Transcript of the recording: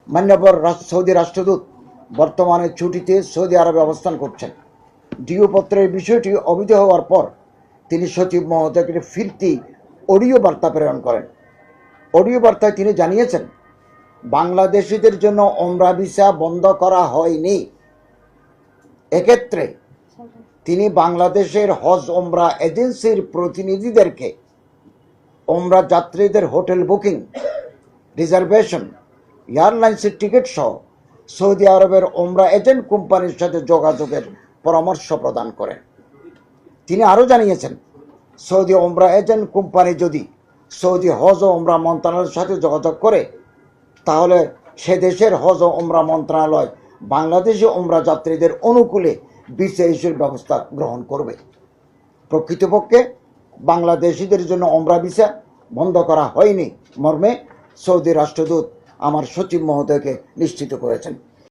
মান্যবর Saudi রাষ্ট্রদূত বর্তমানে ছুটিতে সৌদি আরবে অবস্থান করছেন। ডিও পত্রের বিষয়টি অবহিত হওয়ার পর তিনি সচিব মহোদয়কে ফিরতি অডিও বার্তা প্রেরণ করেন। অডিও বার্তায় তিনি জানিয়েছেন, বাংলাদেশিদের জন্য ওমরা ভিসা বন্ধ করা হয়নি। এক্ষেত্রে তিনি বাংলাদেশের হজ ওমরা এজেন্সির প্রতিনিধিদেরকে ওমরা যাত্রীদের হোটেল বুকিং, রিজার্ভেশন, এয়ারলাইন্সের টিকিট সহ সৌদি আরবের ওমরা এজেন্ট কোম্পানির সাথে যোগাযোগের পরামর্শ প্রদান করেন। তিনি আরও জানিয়েছেন, সৌদি ওমরা এজেন্ট কোম্পানি যদি সৌদি হজ ও ওমরা মন্ত্রণালয়ের সাথে যোগাযোগ করে, তাহলে সে দেশের হজ ও ওমরা মন্ত্রণালয় বাংলাদেশি ওমরা যাত্রীদের অনুকূলে ভিসা ইস্যুর ব্যবস্থা গ্রহণ করবে। প্রকৃতপক্ষে বাংলাদেশিদের জন্য ওমরা ভিসা বন্ধ করা হয়নি মর্মে সৌদি রাষ্ট্রদূত আমার সচিব মহোদয়কে নিশ্চিত করেছেন।